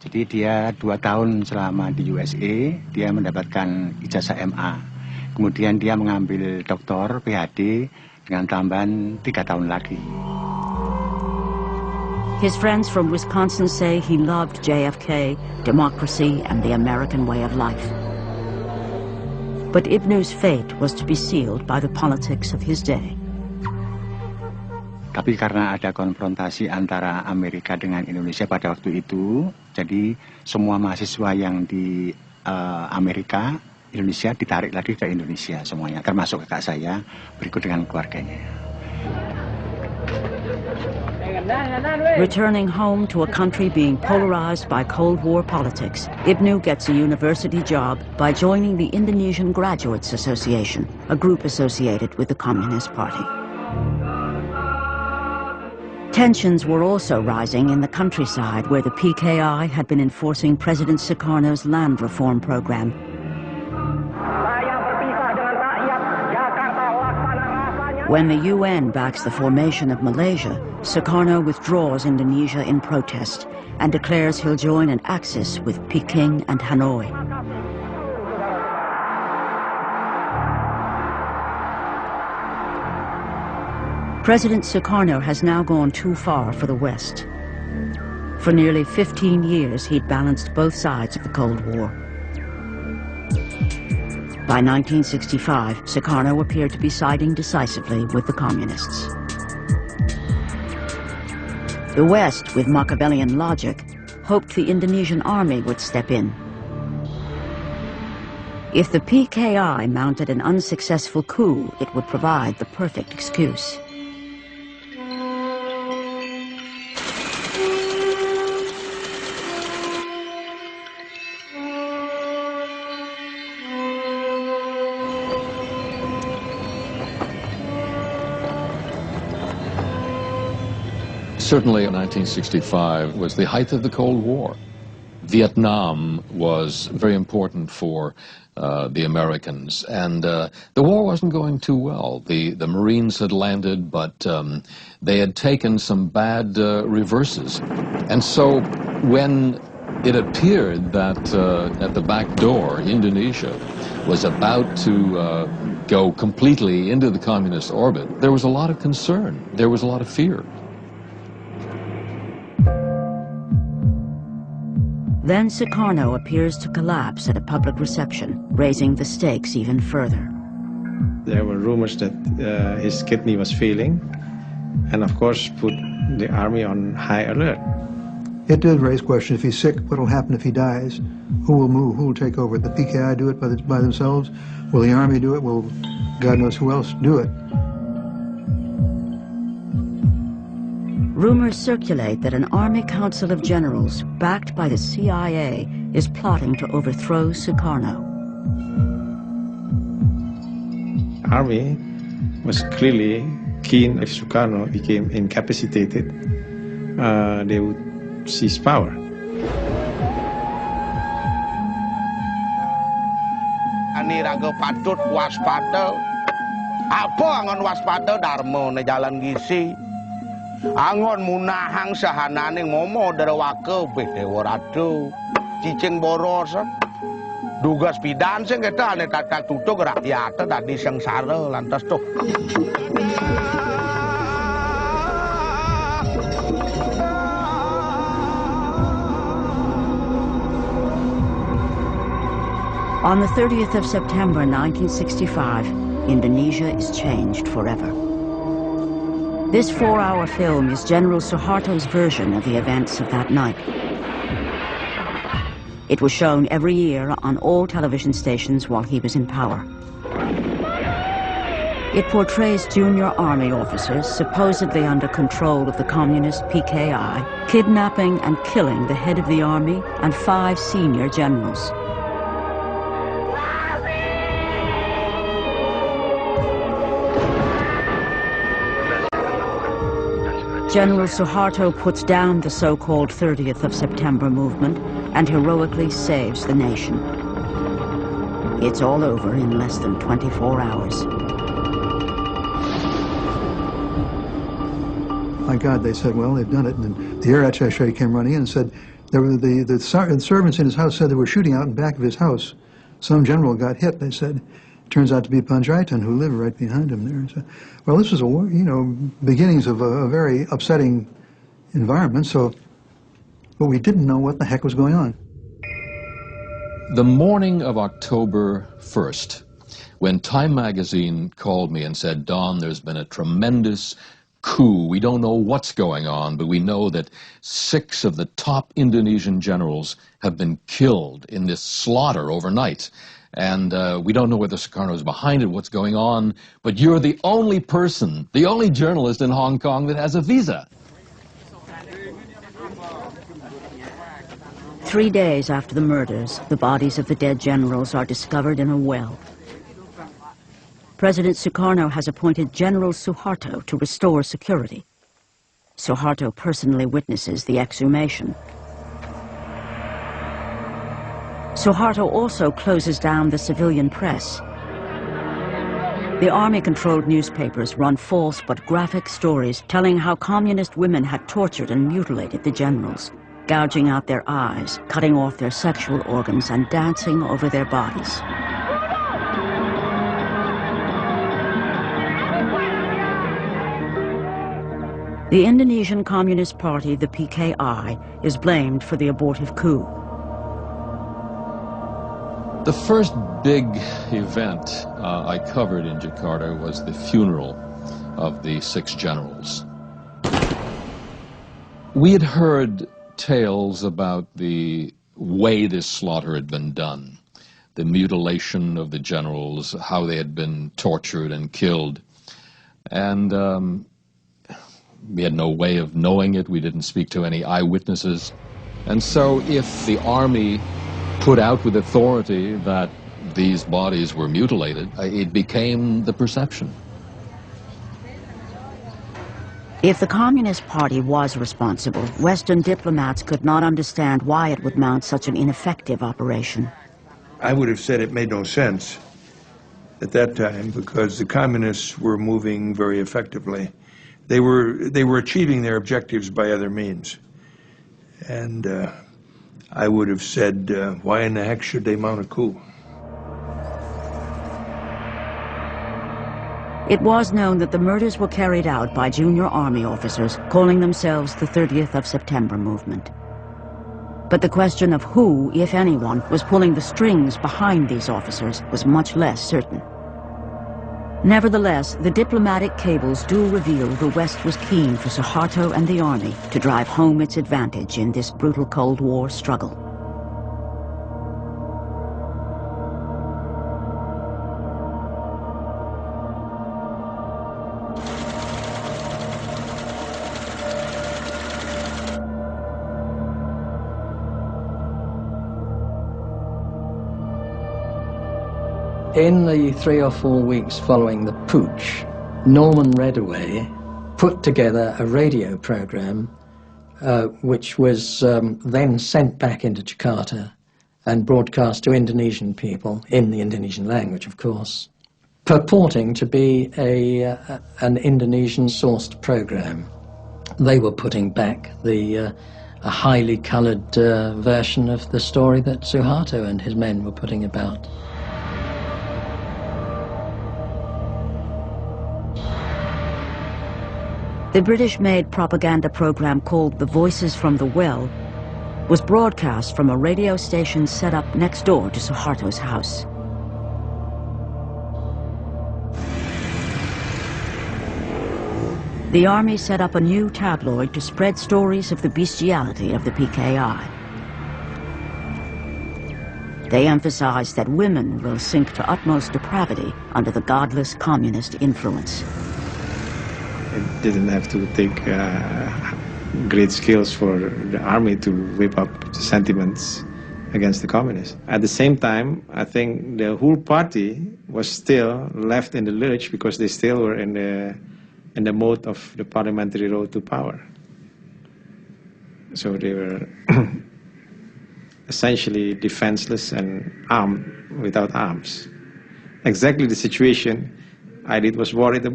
Jadi dia 2 tahun selama di USA, dia mendapatkan ijazah MA. Kemudian dia mengambil doktor PhD dengan tambahan 3 tahun lagi. His friends from Wisconsin say he loved JFK, democracy, and the American way of life. But Ibnu's fate was to be sealed by the politics of his day. Tapi karena ada konfrontasi antara Amerika dengan Indonesia pada waktu itu, jadi semua mahasiswa yang di Amerika, Indonesia ditarik lagi ke Indonesia semuanya, termasuk kakak saya, berikut dengan keluarganya. Returning home to a country being polarized by Cold War politics, Ibnu gets a university job by joining the Indonesian Graduates Association, a group associated with the Communist Party. Tensions were also rising in the countryside where the PKI had been enforcing President Soekarno's land reform program. When the UN backs the formation of Malaysia, Soekarno withdraws Indonesia in protest and declares he'll join an axis with Peking and Hanoi. President Soekarno has now gone too far for the West. For nearly 15 years, he'd balanced both sides of the Cold War. By 1965, Soekarno appeared to be siding decisively with the communists. The West, with Machiavellian logic, hoped the Indonesian army would step in. If the PKI mounted an unsuccessful coup, it would provide the perfect excuse. Certainly, 1965 was the height of the Cold War. Vietnam was very important for the Americans, and the war wasn't going too well. The Marines had landed, but they had taken some bad reverses. And so when it appeared that at the back door, Indonesia was about to go completely into the communist orbit, there was a lot of concern. There was a lot of fear. Then Soekarno appears to collapse at a public reception, raising the stakes even further. There were rumors that his kidney was failing, and of course put the army on high alert. It did raise questions. If he's sick, what will happen if he dies? Who will move? Who will take over? The PKI do it by themselves? Will the army do it? Will God knows who else do it? Rumors circulate that an Army Council of Generals, backed by the CIA, is plotting to overthrow Soekarno. Army was clearly keen if Soekarno became incapacitated, they would seize power. Ani raga patut waspada. Apa angon waspada dharma ne jalan gisi. Angon munahang sahanane ngomo darawake bedewa radu. Cicing boros. Dugas pidan sing kita ane kata tutuk rakyat tadi sengsara lantas tuh. On the 30th of September 1965, Indonesia is changed forever. This 4-hour film is General Suharto's version of the events of that night. It was shown every year on all television stations while he was in power. It portrays junior army officers, supposedly under control of the communist PKI, kidnapping and killing the head of the army and 5 senior generals. General Suharto puts down the so-called 30th of September movement and heroically saves the nation. It's all over in less than 24 hours. My God, they said, well, they've done it. And the air attaché came running in and said, The servants in his house said they were shooting out in back of his house. Some general got hit, they said. It turns out to be Panjaitan, who lived right behind him there. So, well, this was, beginnings of a very upsetting environment, but we didn't know what the heck was going on. The morning of October 1st, when Time magazine called me and said, Don, there's been a tremendous coup. We don't know what's going on, but we know that 6 of the top Indonesian generals have been killed in this slaughter overnight. And we don't know whether Soekarno is behind it, what's going on, but you're the only person, the only journalist in Hong Kong that has a visa. 3 days after the murders, the bodies of the dead generals are discovered in a well. President Soekarno has appointed General Suharto to restore security. Suharto personally witnesses the exhumation. Suharto also closes down the civilian press. The army-controlled newspapers run false but graphic stories telling how communist women had tortured and mutilated the generals, gouging out their eyes, cutting off their sexual organs, and dancing over their bodies. The Indonesian Communist Party, the PKI, is blamed for the abortive coup. The first big event I covered in Jakarta was the funeral of the 6 generals. We had heard tales about the way this slaughter had been done, the mutilation of the generals, how they had been tortured and killed. And we had no way of knowing it. We didn't speak to any eyewitnesses. And so if the army put out with authority that these bodies were mutilated, it became the perception. If the Communist Party was responsible, Western diplomats could not understand why it would mount such an ineffective operation. I would have said it made no sense at that time because the communists were moving very effectively. They were achieving their objectives by other means. And I would have said, why in the heck should they mount a coup? It was known that the murders were carried out by junior army officers calling themselves the 30th of September movement. But the question of who, if anyone, was pulling the strings behind these officers was much less certain. Nevertheless, the diplomatic cables do reveal the West was keen for Suharto and the army to drive home its advantage in this brutal Cold War struggle. In the 3 or 4 weeks following the putsch, Norman Redaway put together a radio program which was then sent back into Jakarta and broadcast to Indonesian people, in the Indonesian language of course, purporting to be an Indonesian-sourced program. They were putting back a highly coloured version of the story that Suharto and his men were putting about. The British-made propaganda program called The Voices from the Well was broadcast from a radio station set up next door to Suharto's house. The army set up a new tabloid to spread stories of the bestiality of the PKI. They emphasized that women will sink to utmost depravity under the godless communist influence. It didn't have to take great skills for the army to whip up sentiments against the communists. At the same time, I think the whole party was still left in the lurch because they still were in the mode of the parliamentary road to power. So they were essentially defenseless and armed without arms. Exactly the situation I was worried about.